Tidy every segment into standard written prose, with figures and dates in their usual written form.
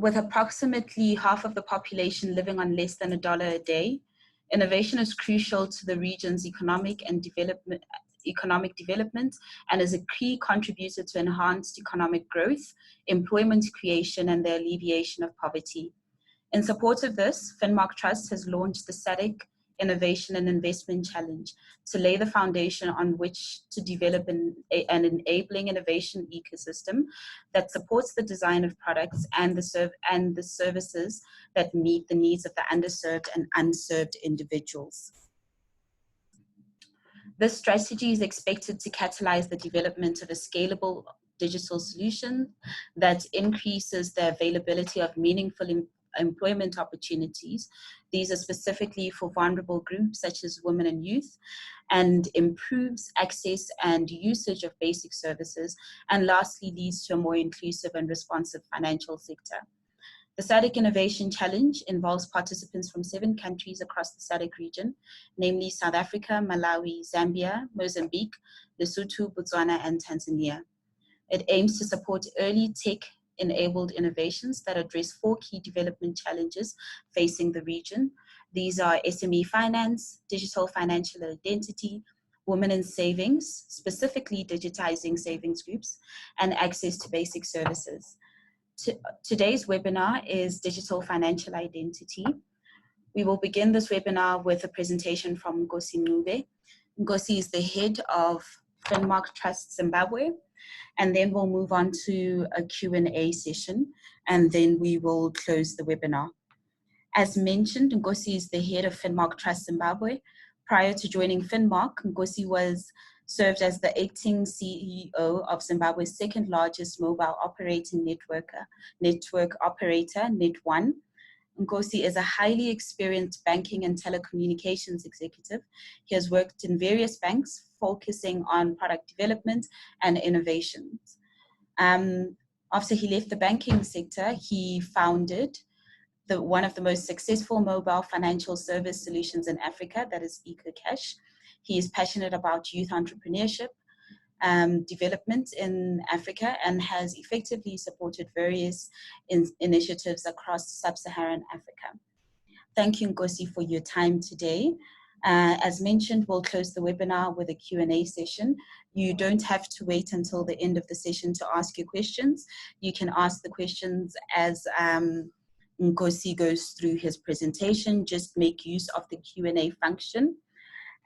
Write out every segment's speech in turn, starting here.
with approximately half of the population living on less than $1 a day, innovation is crucial to the region's economic development and is a key contributor to enhanced economic growth, employment creation, and the alleviation of poverty. In support of this, FinMark Trust has launched the SADC Innovation and Investment Challenge to lay the foundation on which to develop an enabling innovation ecosystem that supports the design of products and the services that meet the needs of the underserved and unserved individuals. This strategy is expected to catalyze the development of a scalable digital solution that increases the availability of meaningful employment opportunities. These are specifically for vulnerable groups such as women and youth, and improves access and usage of basic services, and lastly leads to a more inclusive and responsive financial sector. The SADC Innovation Challenge involves participants from 7 countries across the SADC region, namely South Africa, Malawi, Zambia, Mozambique, Lesotho, Botswana, and Tanzania. It aims to support early tech-enabled innovations that address 4 key development challenges facing the region. These are SME finance, digital financial identity, women in savings, specifically digitizing savings groups, and access to basic services. Today's webinar is Digital Financial Identity. We will begin this webinar with a presentation from Nkosi Ncube. Nkosi is the head of FinMark Trust Zimbabwe, and then we'll move on to a Q&A session, and then we will close the webinar. As mentioned, Nkosi is the head of FinMark Trust Zimbabwe. Prior to joining FinMark, Nkosi served as the acting CEO of Zimbabwe's 2nd largest mobile operating network operator, Net1. Nkosi is a highly experienced banking and telecommunications executive. He has worked in various banks, focusing on product development and innovations. After he left the banking sector, he founded one of the most successful mobile financial service solutions in Africa, that is EcoCash. He is passionate about youth entrepreneurship, development in Africa, and has effectively supported various initiatives across sub-Saharan Africa. Thank you, Nkosi, for your time today. As mentioned, we'll close the webinar with a Q&A session. You don't have to wait until the end of the session to ask your questions. You can ask the questions as Nkosi goes through his presentation. Just make use of the Q&A function,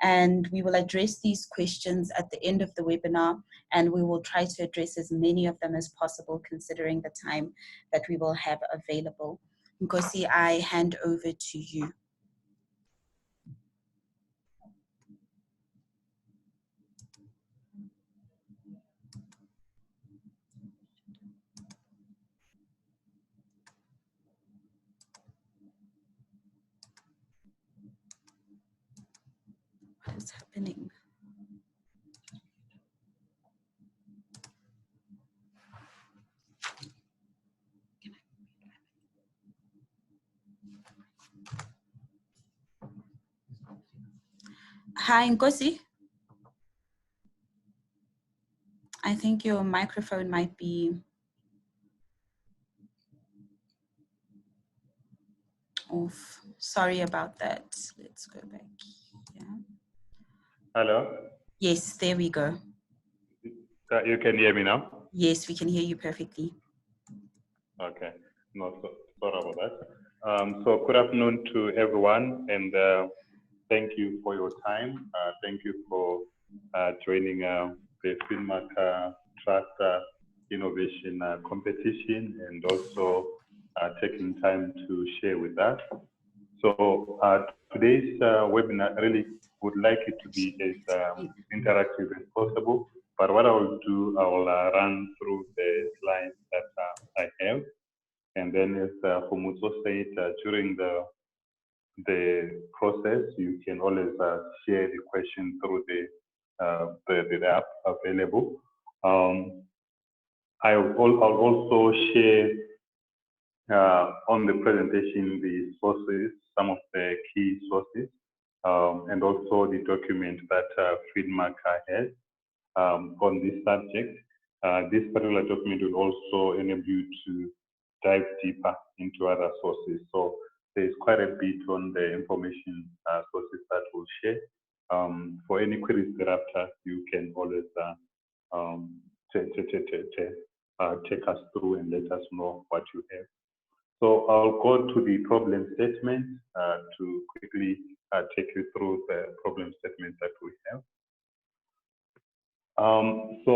and we will address these questions at the end of the webinar, and we will try to address as many of them as possible considering the time that we will have available. Nkosi, I hand over to you. What is happening? Hi, Nkosi. I think your microphone might be off. Sorry about that. Let's go back here. Hello? Yes, there we go. You can hear me now? Yes, we can hear you perfectly. Okay. No, sorry about that. So good afternoon to everyone, and thank you for your time. Thank you for joining the FinMark Trust Innovation Competition, and also taking time to share with us. So today's webinar, really would like it to be as interactive as possible. But what I will do, I will run through the slides that I have. And then as Kgomotso said, during the process, you can always share the question through the app available. I'll also share on the presentation the sources, some of the key sources, and also the document that FinMark has on this subject. This particular document will also enable you to dive deeper into other sources. So there's quite a bit on the information sources that we'll share. For any queries thereafter, you can always take us through and let us know what you have. So I'll go to the problem statement to quickly take you through the problem statement that we have. So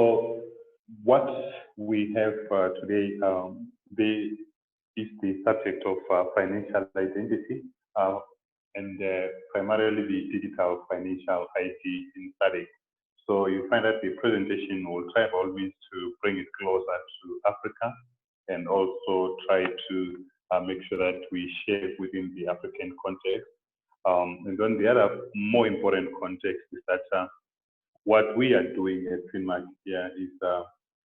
what we have today is the subject of financial identity and primarily the digital financial ID in SADC. So you find that the presentation will try by all means to bring it closer to Africa and also try to make sure that we share within the African context. And then the other more important context is that what we are doing at FinMark here is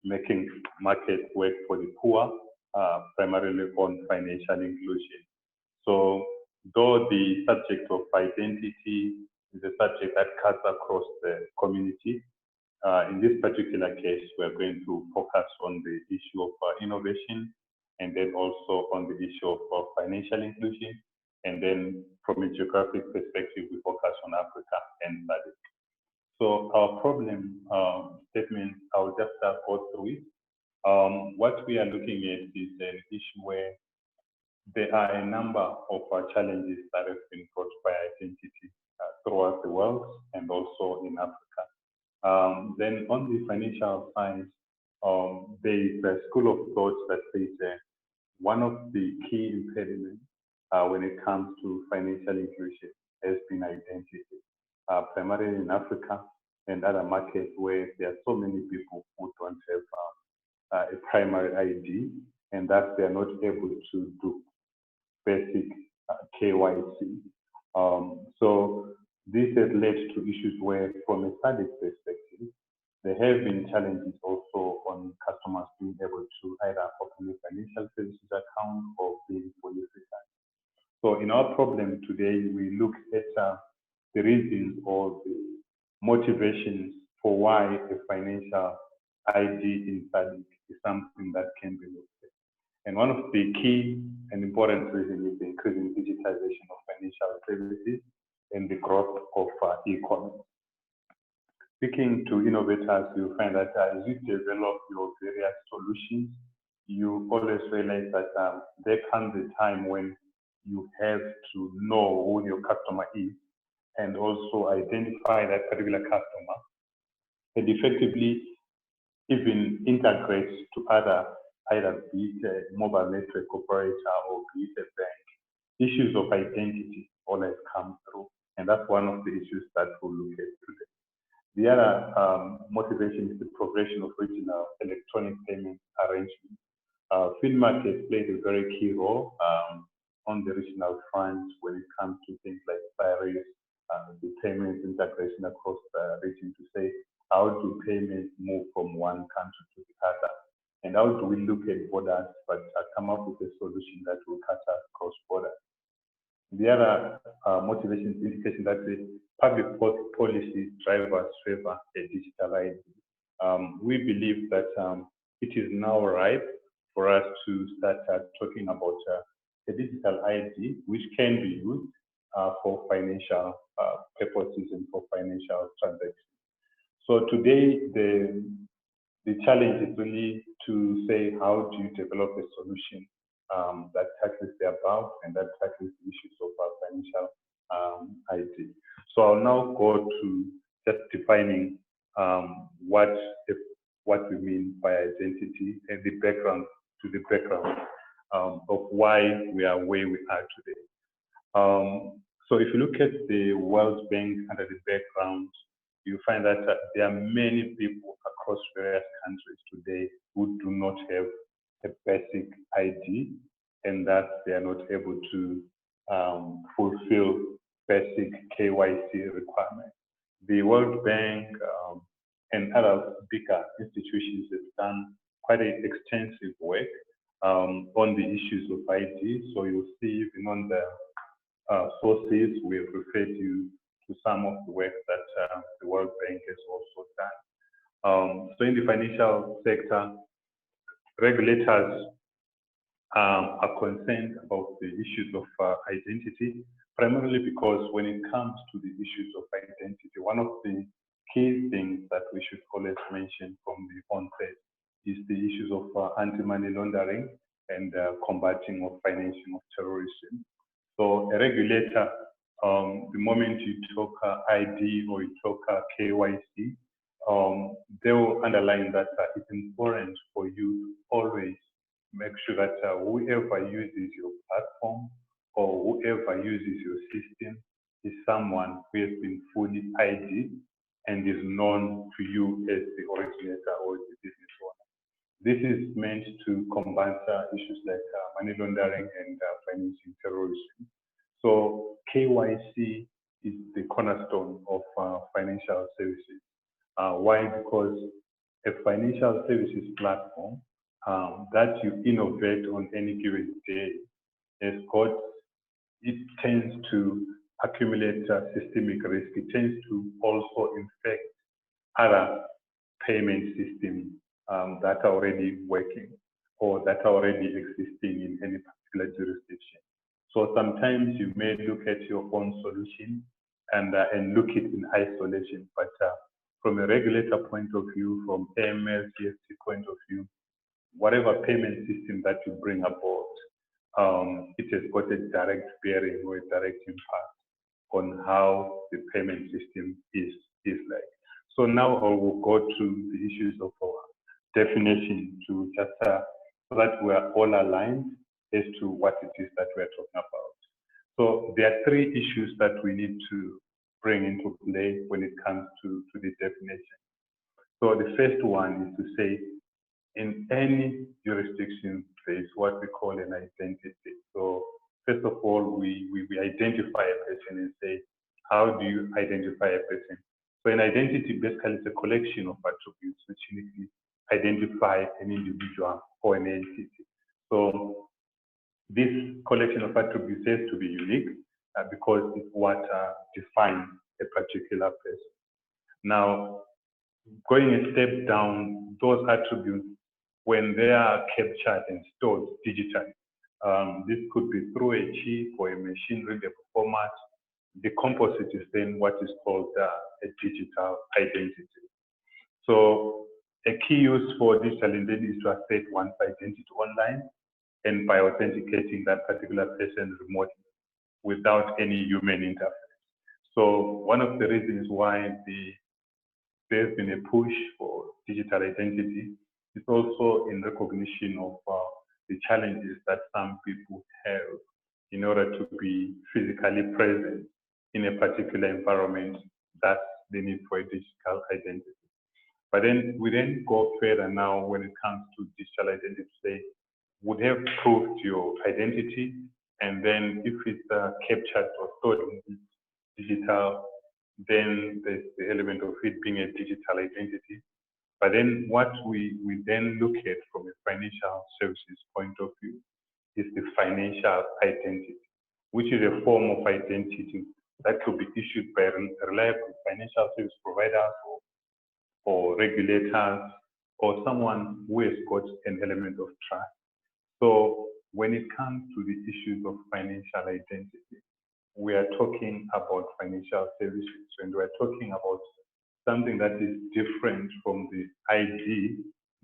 making market work for the poor, primarily on financial inclusion. So though the subject of identity is a subject that cuts across the community, in this particular case, we're going to focus on the issue of innovation, and then also on the issue of financial inclusion. And then from a geographic perspective, we focus on Africa and SADC. So our problem statement, I'll just go through it. What we are looking at is an issue where there are a number of challenges that have been brought by identity throughout the world and also in Africa. Then on the financial side, there is a school of thought that says one of the key impediments when it comes to financial inclusion has been identity, primarily in Africa and other markets where there are so many people who don't have a primary ID, and that they are not able to do basic KYC. So this has led to issues where, from a SADC perspective, there have been challenges also on customers being able to either open a financial services account or being fully certified. So in our problem today, we look at the reasons or the motivations for why a financial ID in SADC is something that can be looked at. And one of the key and important reasons is the increasing digitization of financial services and the growth of e-commerce. Speaking to innovators, you find that as you develop your various solutions, you always realize that there comes a time when you have to know who your customer is and also identify that particular customer and effectively even integrate to other, either be it a mobile network operator or be it a bank. Issues of identity always come through, and that's one of the issues that we'll look at today. The other motivation is the progression of regional electronic payment arrangements. FinMark has played a very key role on the regional front when it comes to things like barriers, the payment integration across the region to say, how do payments move from one country to the other? And how do we look at borders but come up with a solution that will cut across borders? The other motivation is indication that the public policy drivers favor a digital ID. We believe that it is now ripe for us to start talking about a digital ID which can be used for financial purposes and for financial transactions. So today, the challenge is really to say, how do you develop a solution that tackles the above and that tackles the issues of financial ID. So I'll now go to just defining what we mean by identity and the background of why we are where we are today. So if you look at the World Bank under the background, you find that there are many people across various countries today who do not have a basic ID and that they are not able to fulfill basic KYC requirements. The World Bank and other bigger institutions have done quite an extensive work on the issues of ID. So you'll see even on the sources, we have referred you to some of the work that the World Bank has also done. So in the financial sector, regulators are concerned about the issues of identity, primarily because when it comes to the issues of identity, one of the key things that we should always mention from the onset is the issues of anti-money laundering and combating of financing of terrorism. So a regulator, the moment you talk ID or you talk KYC, they will underline that it's important for you to always make sure that whoever uses your platform or whoever uses your system is someone who has been fully ID and is known to you as the originator or the business owner. This is meant to combat issues like money laundering and financing terrorism. So KYC is the cornerstone of financial services. Why? Because a financial services platform that you innovate on any given day it tends to accumulate systemic risk. It tends to also infect other payment systems that are already working or that are already existing in any particular jurisdiction. So sometimes you may look at your own solution and look at it in isolation, but from a regulator point of view, from AML, CFT point of view, whatever payment system that you bring aboard, it has got a direct bearing or a direct impact on how the payment system is like. So now I will go to the issues of our definition to just so that we are all aligned as to what it is that we are talking about. So there are three issues that we need to bring into play when it comes to the definition. So the first one is to say, in any jurisdiction, there is what we call an identity. So first of all, we identify a person and say, how do you identify a person? So an identity basically is a collection of attributes which uniquely identify an individual or an entity. So this collection of attributes has to be unique because it's what defines a particular person. Now, going a step down, those attributes, when they are captured and stored digitally, this could be through a chip or a machine readable format. The composite is then what is called a digital identity. So a key use for digital identity is to assert one's identity online and by authenticating that particular person remotely without any human interface. So one of the reasons why there's been a push for digital identity is also in recognition of the challenges that some people have in order to be physically present in a particular environment. That's the need for a digital identity. But then we then go further now when it comes to digital identity, say, would have proved your identity, and then if it's captured or stored in digital, then there's the element of it being a digital identity. But then what we then look at from a financial services point of view is the financial identity, which is a form of identity that could be issued by reliable financial service providers or regulators or someone who has got an element of trust. So when it comes to the issues of financial identity, we are talking about financial services, and we're talking about something that is different from the ID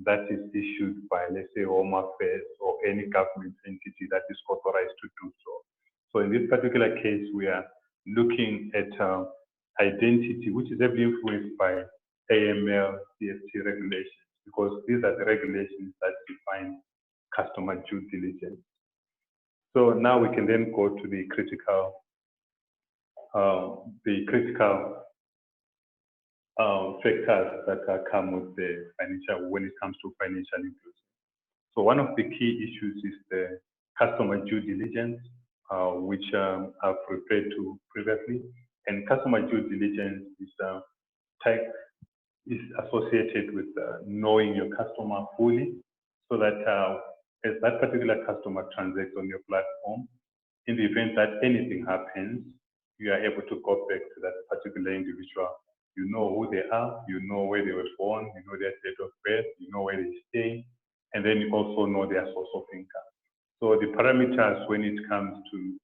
that is issued by, let's say, Home Affairs or any government entity that is authorized to do so. So in this particular case, we are looking at identity, which is heavily influenced by AML, CFT regulations, because these are the regulations that define customer due diligence. So now we can then go to the critical factors that come with the financial when it comes to financial inclusion. So one of the key issues is the customer due diligence, which I've referred to previously. And customer due diligence is associated with knowing your customer fully, so that as that particular customer transacts on your platform, in the event that anything happens, you are able to go back to that particular individual. You know who they are, you know where they were born, you know their date of birth, you know where they stay, and then you also know their source of income. So the parameters when it comes to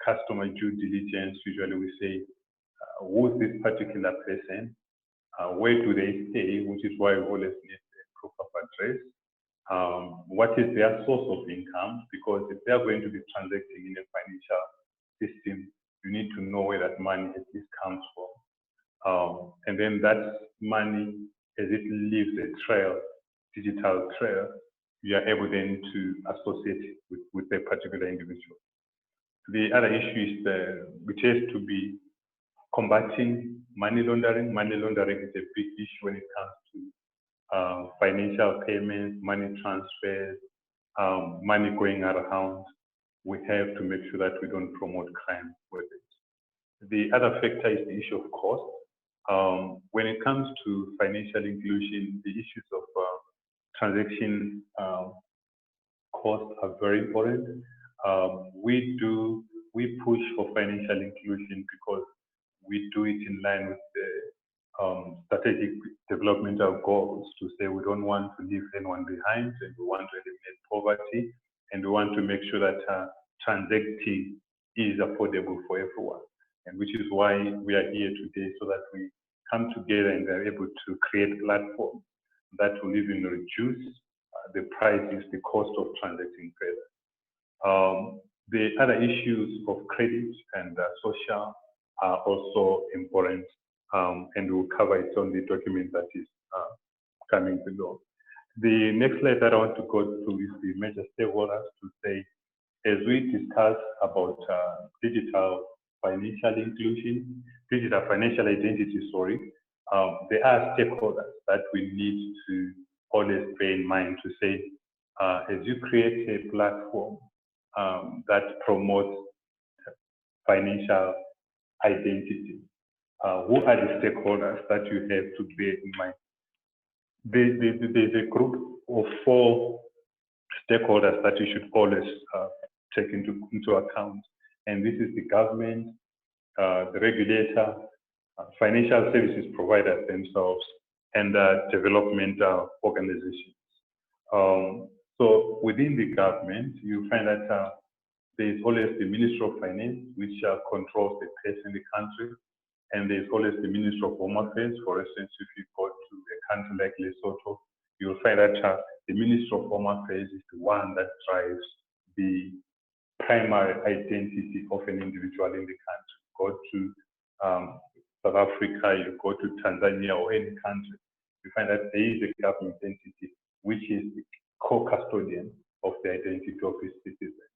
customer due diligence, usually we say, who's this particular person? Where do they stay? Which is why we always need a proof of address. What is their source of income? Because if they are going to be transacting in a financial system, you need to know where that money at least comes from. And then that money, as it leaves a trail, digital trail, you are able then to associate it with a particular individual. The other issue is which has to be combating money laundering. Money laundering is a big issue when it comes to financial payments, money transfers, money going around. We have to make sure that we don't promote crime with it. The other factor is the issue of cost. When it comes to financial inclusion, the issues of transaction costs are very important. We push for financial inclusion because we do it in line with the strategic developmental goals to say we don't want to leave anyone behind, and we want to eliminate poverty, and we want to make sure that transacting is affordable for everyone. And which is why we are here today, so that we come together and are able to create platforms that will even reduce the prices, the cost of transacting further. The other issues of credit and social are also important, and we'll cover it on the document that is coming below. The next slide that I want to go to is the major stakeholders to say, as we discuss about digital financial inclusion, digital financial identity, sorry, there are stakeholders that we need to always bear in mind to say, as you create a platform that promotes financial identity, who are the stakeholders that you have to bear in mind? There's a group of 4 stakeholders that you should always take into account. And this is the government, the regulator, financial services providers themselves, and developmental organizations. So within the government, you find that there's always the Ministry of Finance, which controls the purse in the country. And there's always the Ministry of Home Affairs. For instance, if you go to a country like Lesotho, you'll find that the Ministry of Home Affairs is the one that drives the primary identity of an individual in the country. Go to South Africa, you go to Tanzania or any country, you find that there is a government entity which is the co-custodian of the identity of its citizens.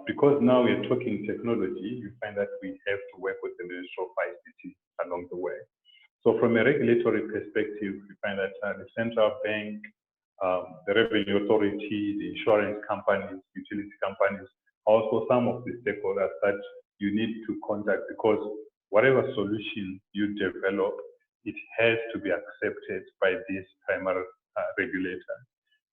Because now we're talking technology, you find that we have to work with the Ministry of ICT along the way. So from a regulatory perspective, we find that the central bank, the revenue authority, the insurance companies, utility companies, also some of the stakeholders that you need to contact, because whatever solution you develop, it has to be accepted by these primary regulators.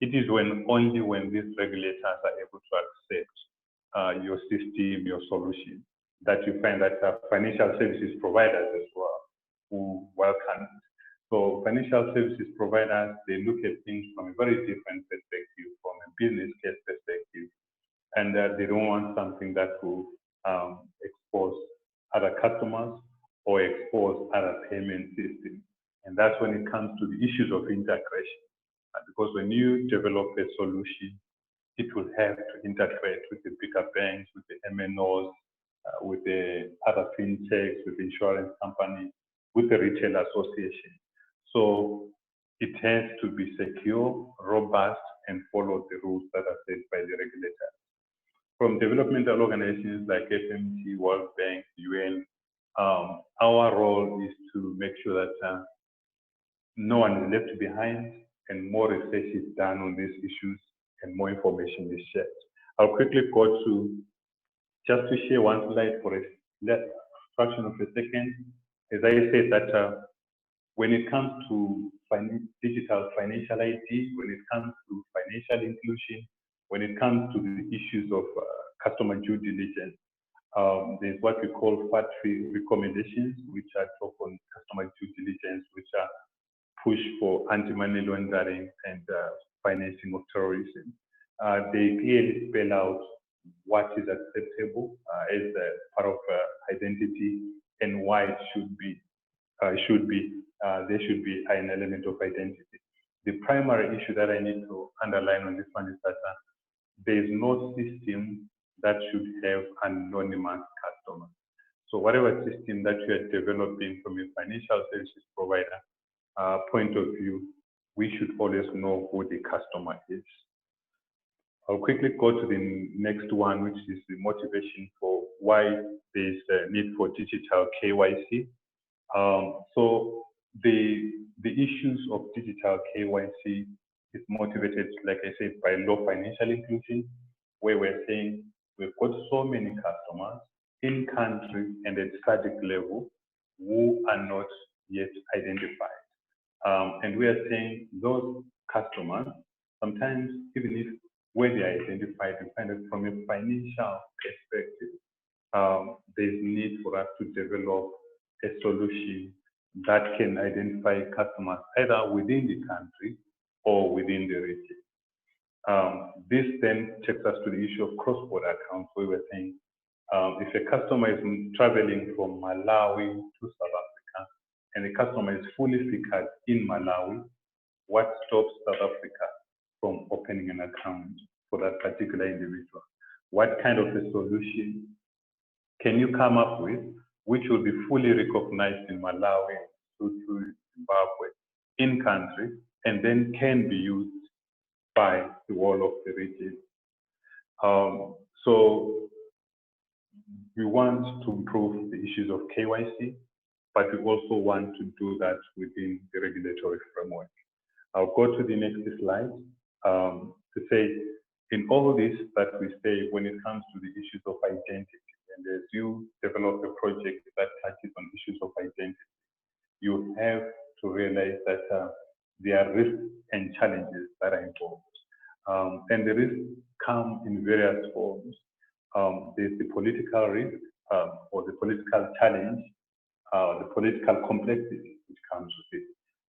It is only when these regulators are able to accept your system, your solution, that you find that financial services providers as well who welcome it. So financial services providers, they look at things from a very different perspective, from a business case perspective, and they don't want something that will expose other customers or expose other payment systems. And that's when it comes to the issues of integration. Because when you develop a solution, it will have to integrate with the bigger banks, with the MNOs, with the other fintechs, with the insurance companies, with the retail association. So it has to be secure, robust, and follow the rules that are set by the regulator. From developmental organizations like FMC, World Bank, UN, our role is to make sure that no one is left behind, and more research is done on these issues, and more information is shared. I'll quickly go to just to share one slide for a fraction of a second. As I said that when it comes to digital financial ID, when it comes to financial inclusion, when it comes to the issues of customer due diligence, there's what we call FAT3 recommendations, which are talk on customer due diligence, which are push for anti-money laundering and financing of terrorism. they clearly spell out what is acceptable as a part of identity and why it should be. There should be an element of identity. The primary issue that I need to underline on this one is that there is no system that should have anonymous customers. So whatever system that you are developing from a financial services provider point of view, we should always know who the customer is. I'll quickly go to the next one, which is the motivation for why there's a need for digital KYC. So the issues of digital KYC is motivated, like I said, by low financial inclusion, where we're saying we've got so many customers in country and at SADC level who are not yet identified. And we are saying those customers, sometimes even if when they are identified, we find that from a financial perspective, there's need for us to develop a solution that can identify customers either within the country or within the region. This then takes us to the issue of cross-border accounts, where we're saying if a customer is traveling from Malawi to South Africa and the customer is fully figured in Malawi, what stops South Africa from opening an account for that particular individual? What kind of a solution can you come up with which will be fully recognized in Malawi to Zimbabwe in country and then can be used by the whole of the region? So we want to improve the issues of KYC, but we also want to do that within the regulatory framework. I'll go to the next slide to say, in all this that we say when it comes to the issues of identity, and as you develop a project that touches on issues of identity, you have to realize that there are risks and challenges that are involved. And the risks come in various forms. There's the political risk, or the political challenge, the political complexity which comes with it.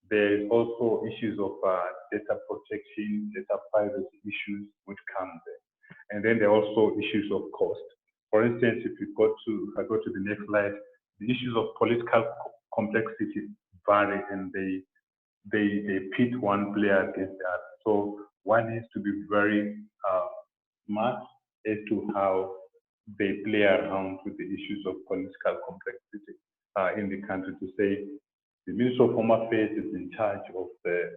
There's also issues of data protection, data privacy issues which come there. And then there are also issues of cost. For instance, if I go to the next slide, the issues of political complexity vary and they pit one player against the other. So one has to be very smart as to how they play around with the issues of political complexity in the country, to say the Minister of Home Affairs is in charge of the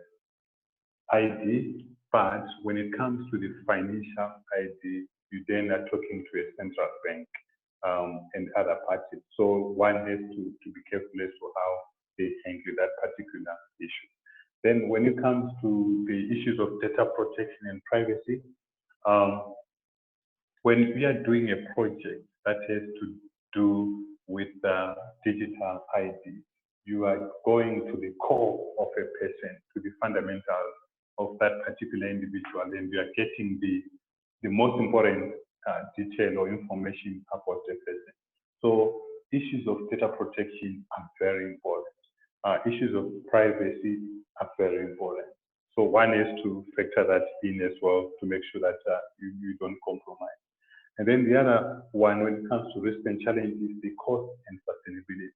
ID, but when it comes to the financial ID, you then are talking to a central bank and other parties. So one has to be careful as to how they handle that particular issue. Then when it comes to the issues of data protection and privacy, when we are doing a project that has to do with digital ID, you are going to the core of a person, to the fundamentals of that particular individual, and you are getting the most important detail or information about the person. So issues of data protection are very important. Issues of privacy are very important. So one is to factor that in as well to make sure that you don't compromise. And then the other one, when it comes to risk and challenge, is the cost and sustainability.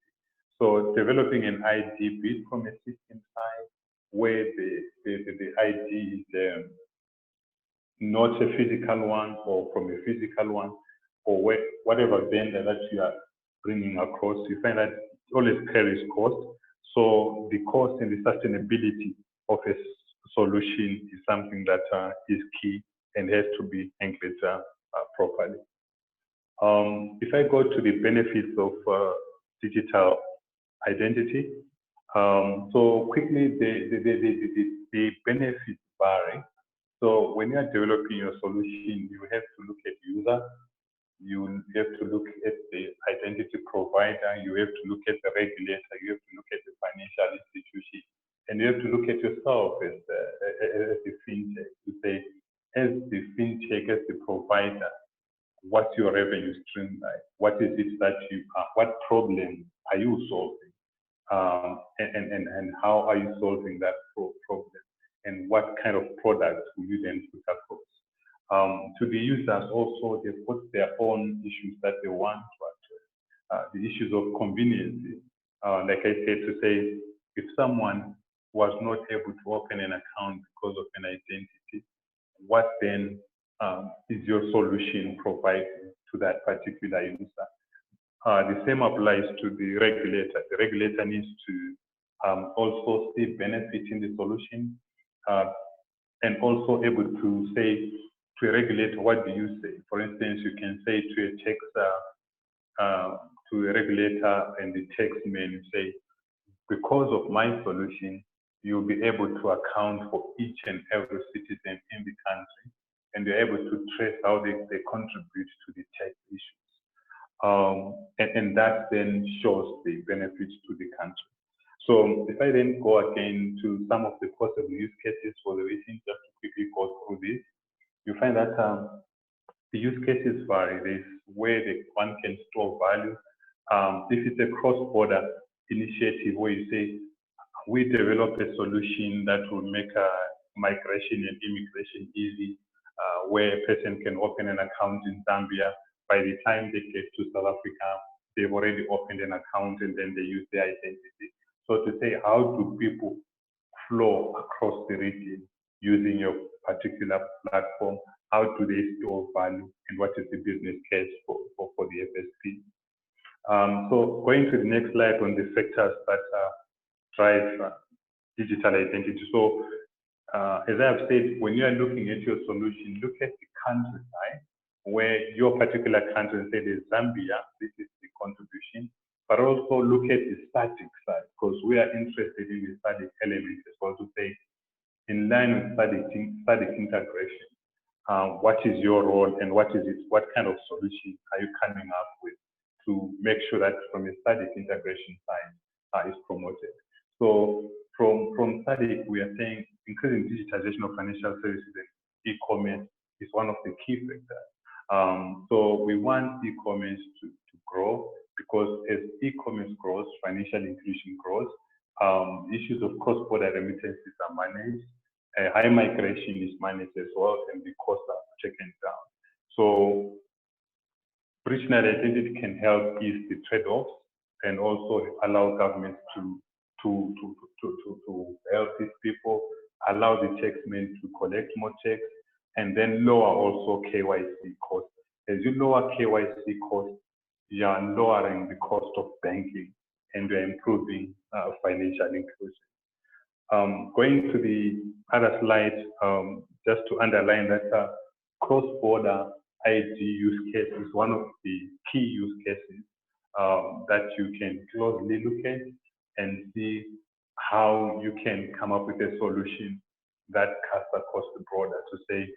So developing an ID bit from a system side where the ID is not a physical one or from a physical one, or whatever vendor that you are bringing across, you find that it always carries cost. So the cost and the sustainability of a solution is something that is key and has to be handled properly. If I go to the benefits of digital identity, so quickly the benefits vary. So when you are developing your solution, you have to look at user, you have to look at the identity provider, you have to look at the regulator, you have to look at the financial institution, and you have to look at yourself as the fintech to say, as the fintech, as the provider, what's your revenue stream like? What is it that you are, what problem are you solving? And how are you solving that problem? And what kind of products will you then put across? To the users also, they put their own issues that they want to address. The issues of convenience, like I said, to say, if someone was not able to open an account because of an identity, what then is your solution providing to that particular user? The same applies to the regulator. The regulator needs to also see benefit in the solution and also able to say to a regulator, what do you say? For instance, you can say to a tax, to a regulator and the tax man, say, because of my solution, you'll be able to account for each and every citizen in the country, and you're able to trace how they contribute to the tax issues. And that then shows the benefits to the country. So if I then go again to some of the possible use cases for the region, just to quickly go through this, you find that the use cases vary. There's where one can store value. If it's a cross-border initiative where you say, we develop a solution that will make migration and immigration easy, where a person can open an account in Zambia. By the time they get to South Africa, they've already opened an account and then they use their identity. So to say, how do people flow across the region using your particular platform? How do they store value, and what is the business case for the FSP? So going to the next slide on the factors that drive digital identity. So as I have said, when you are looking at your solution, look at the country side, where your particular country, say there's Zambia, this is the contribution, but also look at the static side, because we are interested in the static elements as well, to say, in line with static integration, what is your role and what kind of solution are you coming up with to make sure that from a static integration side is promoted. So from static, we are saying increasing digitization of financial services and e-commerce is one of the key factors. So we want e-commerce to grow, because as e-commerce grows, financial inclusion grows, issues of cross-border remittances are managed, high migration is managed as well, and the costs are taken down. So regional identity can help ease the trade-offs and also allow governments to help these people, allow the taxmen to collect more checks, and then lower also KYC costs. As you lower KYC costs, you are lowering the cost of banking and you're improving financial inclusion. Going to the other slide, just to underline that cross-border ID use case is one of the key use cases that you can closely look at and see how you can come up with a solution that cuts across the border, to say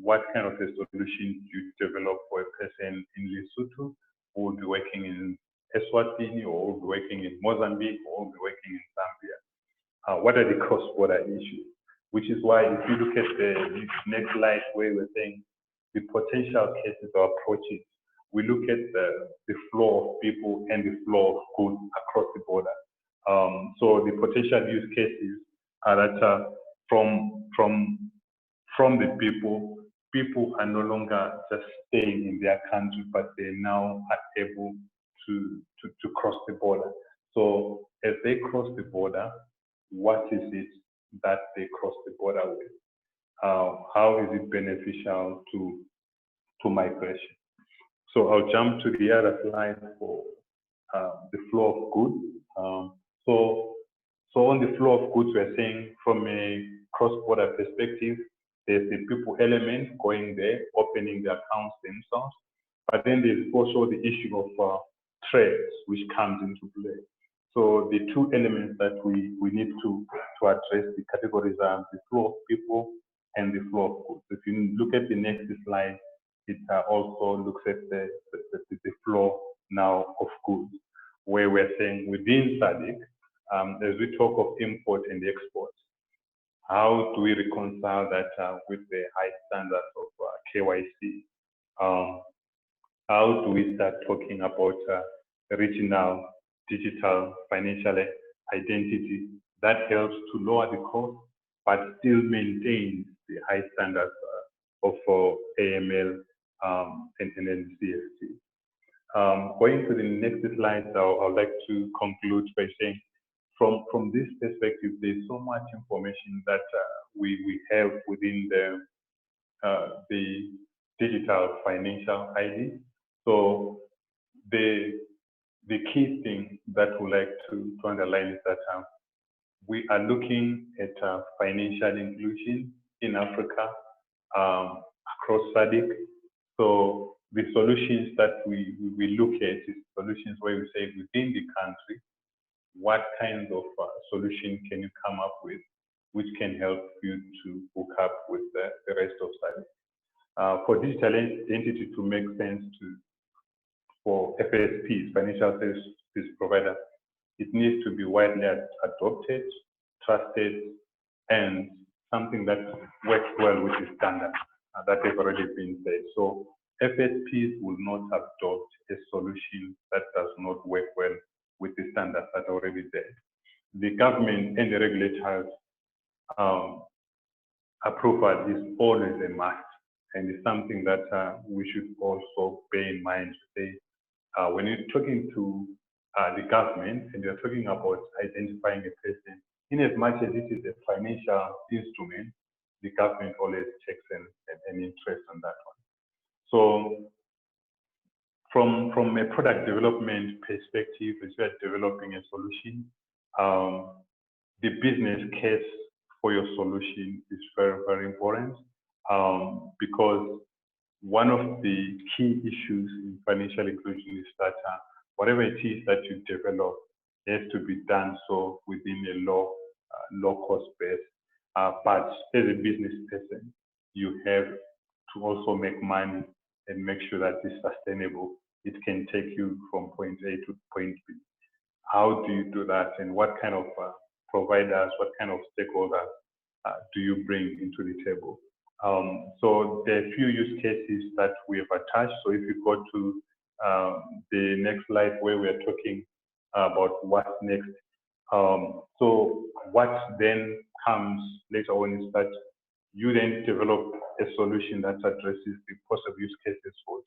what kind of a solution you develop for a person in Lesotho who will be working in Eswatini, or will be working in Mozambique, or will be working in Zambia. What are the cross-border issues? Which is why if you look at the next slide where we're saying the potential cases or approaches, we look at the flow of people and the flow of goods across the border. So the potential use cases are that from the people are no longer just staying in their country, but they now are able to cross the border. So as they cross the border, what is it that they cross the border with? How is it beneficial to migration? So I'll jump to the other slide for the flow of goods. So on the flow of goods, we're saying from a cross-border perspective, there's the people element going there, opening the accounts themselves. But then there's also the issue of trades, which comes into play. So the two elements that we need to address, the categories are the flow of people and the flow of goods. If you look at the next slide, it also looks at the flow now of goods, where we're saying within SADC, as we talk of import and export, how do we reconcile that with the high standards of KYC? How do we start talking about regional digital financial identity that helps to lower the cost, but still maintains the high standards of AML and then CFT. Going to the next slide, I would like to conclude by saying, from this perspective, there's so much information that we have within the digital financial ID. So the key thing that we like to underline is that we are looking at financial inclusion in Africa across SADC. So the solutions that we look at is solutions where we say within the country, what kind of solution can you come up with which can help you to hook up with the rest of SADC. For digital entity to make sense for FSPs, financial service providers, it needs to be widely adopted, trusted, and something that works well with the standard that have already been said. So FSPs will not adopt a solution that does not work well with the standards that are already there. The government and the regulators approval is always a must, and it's something that we should also bear in mind to say, when you're talking to the government and you're talking about identifying a person, in as much as it is a financial instrument, the government always takes an interest on that one. So from a product development perspective, as we are developing a solution, the business case for your solution is very, very important, because one of the key issues in financial inclusion is that whatever it is that you develop has to be done so within a low cost base. But as a business person, you have to also make money and make sure that it's sustainable. It can take you from point A to point B. How do you do that, and what kind of providers, what kind of stakeholders do you bring into the table? So there are a few use cases that we have attached. So if you go to the next slide where we are talking about what's next. So what then comes later on is that you then develop a solution that addresses the possible use cases for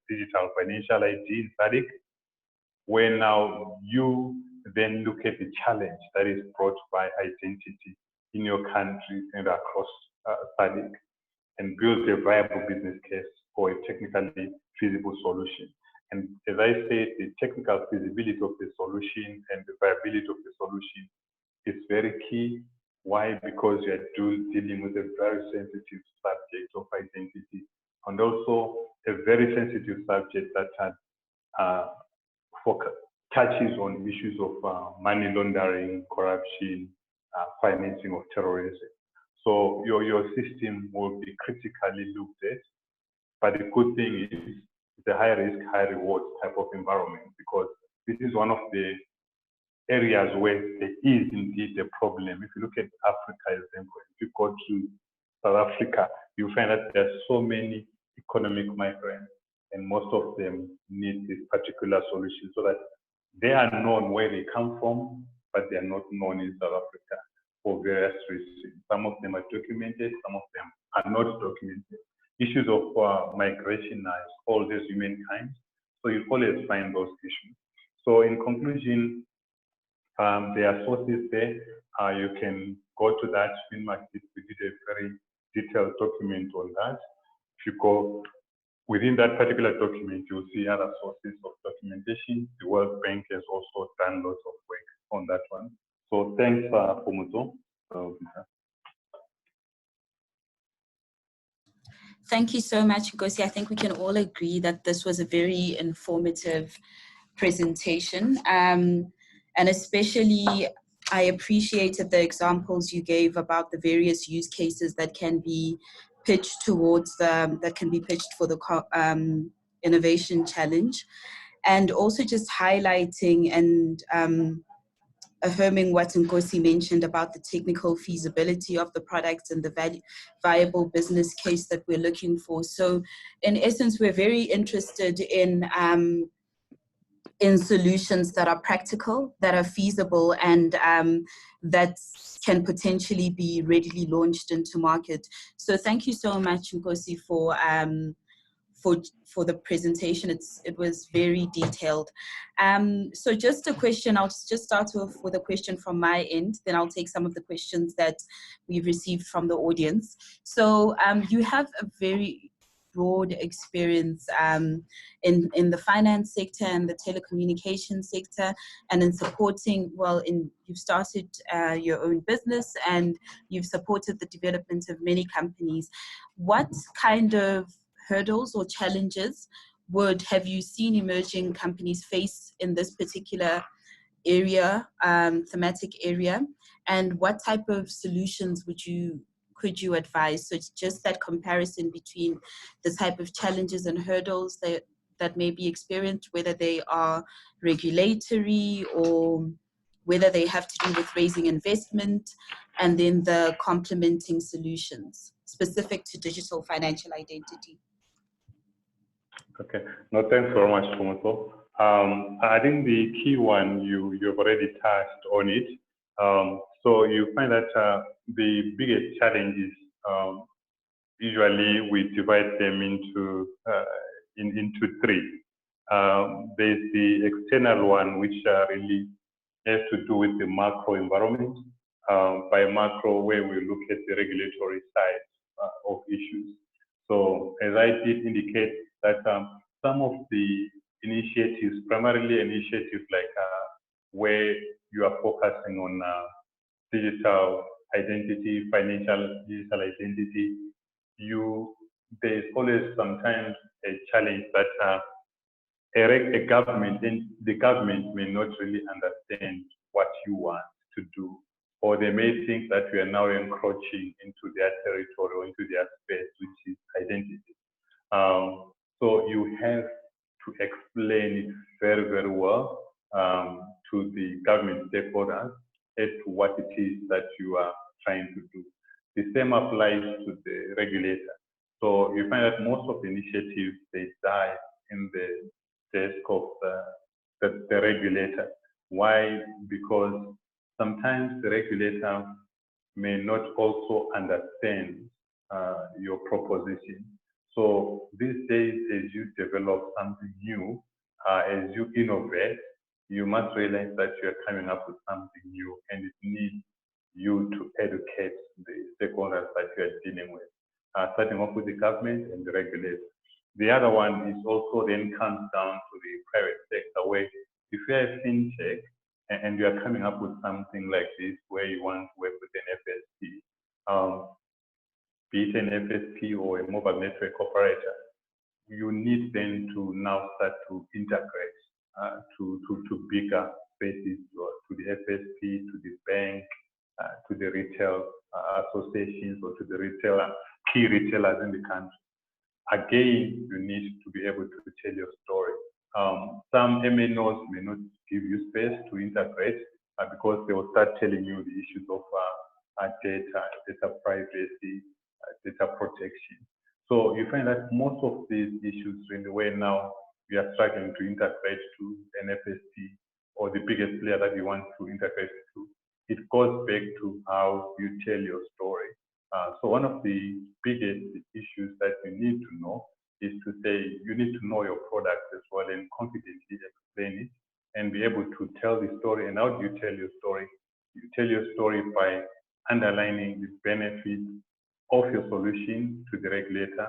digital financial ID in SADC, where now you then look at the challenge that is brought by identity in your country and across SADC, and build a viable business case for a technically feasible solution. And as I said, the technical feasibility of the solution and the viability of the solution is very key. Why? Because you are dealing with a very sensitive subject of identity, and also a very sensitive subject that touches on issues of money laundering, corruption, financing of terrorism. So your system will be critically looked at. But the good thing is it's a high risk, high reward type of environment, because this is one of the areas where there is indeed a problem. If you look at Africa, as example, if you go to South Africa, you find that there are so many economic migrants, and most of them need this particular solution so that they are known where they come from, but they are not known in South Africa for various reasons. Some of them are documented, some of them are not documented. Issues of migration are all these humankind, so you always find those issues. So in conclusion, there are sources there. You can go to that. FinMark we did a very detailed document on that. If you go within that particular document, you'll see other sources of documentation. The World Bank has also done lots of work on that one. So thanks, Kgomotso. Thank you so much, Nkosi. I think we can all agree that this was a very informative presentation. And especially, I appreciated the examples you gave about the various use cases that can be pitched towards that can be pitched for the innovation challenge, and also just highlighting and affirming what Nkosi mentioned about the technical feasibility of the products and the viable business case that we're looking for. So in essence, we're very interested in in solutions that are practical, that are feasible, and that can potentially be readily launched into market. So thank you so much, Nkosi, for the presentation. It was very detailed. So just a question, I'll just start off with a question from my end, then I'll take some of the questions that we've received from the audience. So you have a very broad experience in the finance sector and the telecommunications sector, and in supporting, you've started your own business and you've supported the development of many companies. What kind of hurdles or challenges have you seen emerging companies face in this particular area, thematic area, and what type of solutions could you advise? So it's just that comparison between the type of challenges and hurdles that may be experienced, whether they are regulatory or whether they have to do with raising investment, and then the complementing solutions specific to digital financial identity. Okay, no, thanks very much, Kgomotso. I think the key one, you've already touched on it. So you find that the biggest challenges, usually we divide them into three. There's the external one, which really has to do with the macro environment. By macro, where we look at the regulatory side of issues. So as I did indicate that some of the initiatives, primarily initiatives like where you are focusing on digital identity, financial digital identity, there's always sometimes a challenge that a government, and the government may not really understand what you want to do, or they may think that we are now encroaching into their territory or into their space, which is identity. So you have to explain it very, very well to the government stakeholders as to what it is that you are trying to do. The same applies to the regulator. So you find that most of the initiatives, they die in the desk of the regulator. Why? Because sometimes the regulator may not also understand your proposition. So these days, as you develop something new, as you innovate, you must realize that you are coming up with something new, and it needs you to educate the stakeholders that you are dealing with, starting off with the government and the regulator. The other one is also then comes down to the private sector, where if you are a fintech and you are coming up with something like this, where you want to work with an FSP, be it an FSP or a mobile network operator, you need then to now start to integrate to bigger spaces, or to the FSP, to the bank, to the retail associations, or to the key retailers in the country. Again, you need to be able to tell your story. Some MNOs may not give you space to integrate because they will start telling you the issues of data privacy, data protection. So you find that most of these issues, in the way now we are struggling to integrate to an FSP or the biggest player that you want to integrate to, it goes back to how you tell your story. So one of the biggest issues that you need to know is to say you need to know your product as well and confidently explain it and be able to tell the story. And how do you tell your story? You tell your story by underlining the benefits of your solution to the regulator,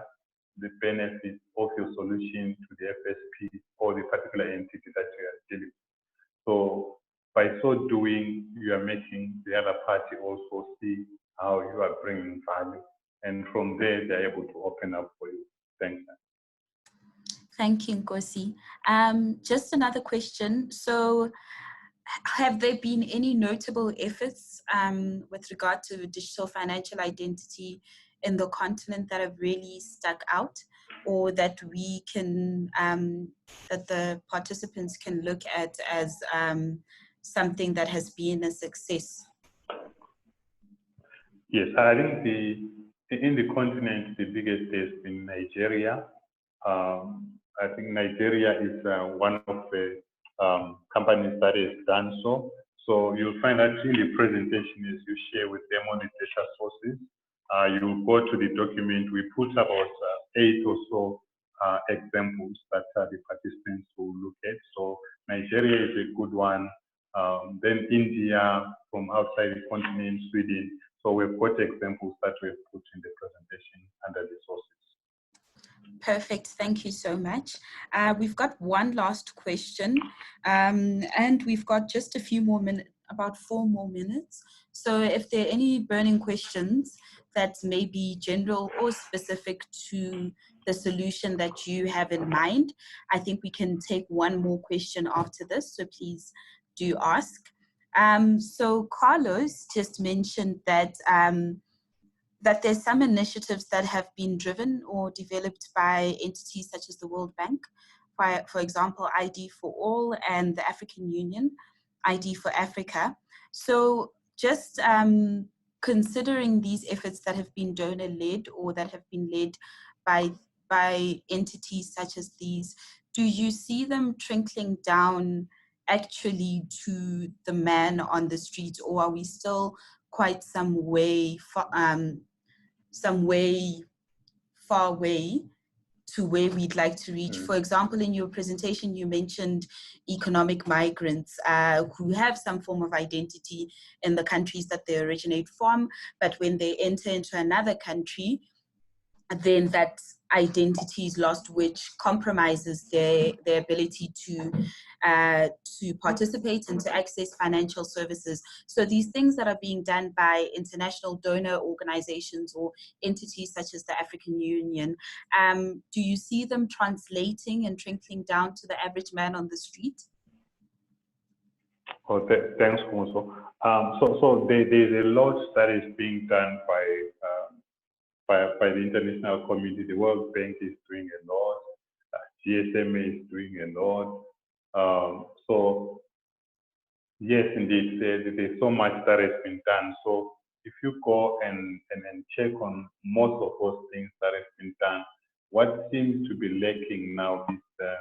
the benefits of your solution to the FSP or the particular entity that you are dealing with. So by so doing, you are making the other party also see how you are bringing value. And from there, they're able to open up for you. Thanks. Thank you, Nkosi. Just another question. So have there been any notable efforts with regard to digital financial identity in the continent that have really stuck out, or that we can, that the participants can look at as something that has been a success? Yes, I think in the continent, the biggest has been Nigeria. I think Nigeria is one of the companies that has done so. So you'll find that in the presentation is you share with them on the data sources. You go to the document, we put about 8 or so examples that the participants will look at. So Nigeria is a good one. Then India, from outside the continent, Sweden. So we've got examples that we've put in the presentation under the sources. Perfect. Thank you so much. We've got one last question, and we've got just a few more minutes, about 4 more minutes. So if there are any burning questions that may be general or specific to the solution that you have in mind, I think we can take one more question after this. So please do ask. So Carlos just mentioned that that there's some initiatives that have been driven or developed by entities such as the World Bank, for example, ID for All and the African Union, ID for Africa. So just considering these efforts that have been donor-led or that have been led by entities such as these, do you see them trickling down actually to the man on the street, or are we still quite some way far away to where we'd like to reach? For example, in your presentation, you mentioned economic migrants who have some form of identity in the countries that they originate from, but when they enter into another country, then that identity is lost, which compromises their ability to participate and to access financial services. So these things that are being done by international donor organizations or entities such as the African Union, do you see them translating and trickling down to the average man on the street? Oh, thanks, Kgomotso. So there's a lot that is being done by the international community. The World Bank is doing a lot. GSMA is doing a lot. So yes, indeed, there's so much that has been done. So if you go and check on most of those things that have been done, what seems to be lacking now is the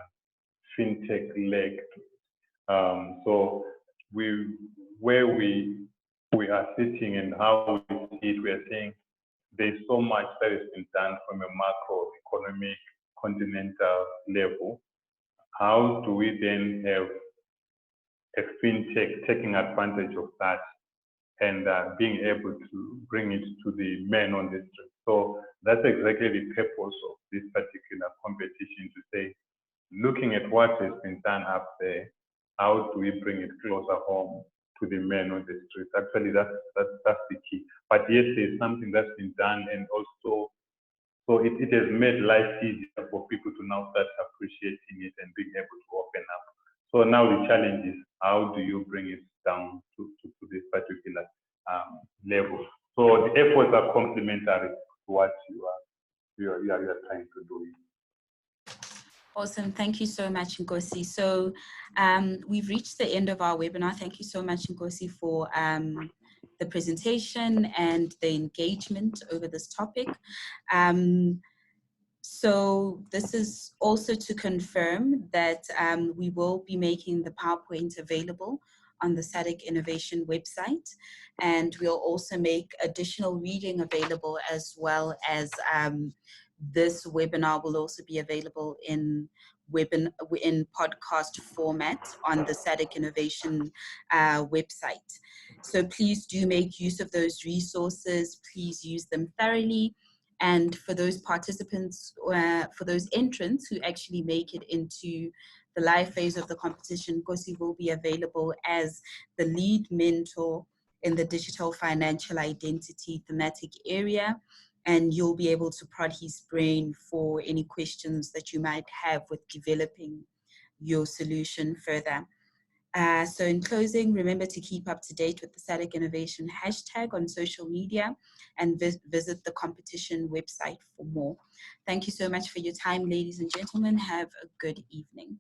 fintech leg. So where we are sitting and how we see it, we are saying there's so much that has been done from a macroeconomic continental level. How do we then have a fintech taking advantage of that and being able to bring it to the men on the street? So that's exactly the purpose of this particular competition, to say, looking at what has been done up there, how do we bring it closer home to the men on the street? Actually, that's the key. But yes, there's something that's been done, and also, so it has made life easier for people to now start appreciating it and being able to open up. So now the challenge is, how do you bring it down to this particular level? So the efforts are complementary to what you are trying to do. Awesome. Thank you so much, Nkosi. So we've reached the end of our webinar. Thank you so much, Nkosi, for the presentation and the engagement over this topic. So this is also to confirm that we will be making the PowerPoint available on the SADC Innovation website, and we'll also make additional reading available, as well as this webinar will also be available in podcast format on the SADC Innovation website. So please do make use of those resources. Please use them thoroughly. And for those participants, for those entrants who actually make it into the live phase of the competition, Nkosi will be available as the lead mentor in the digital financial identity thematic area. And you'll be able to prod his brain for any questions that you might have with developing your solution further. So in closing, remember to keep up to date with the SADC Innovation hashtag on social media and visit the competition website for more. Thank you so much for your time, ladies and gentlemen. Have a good evening.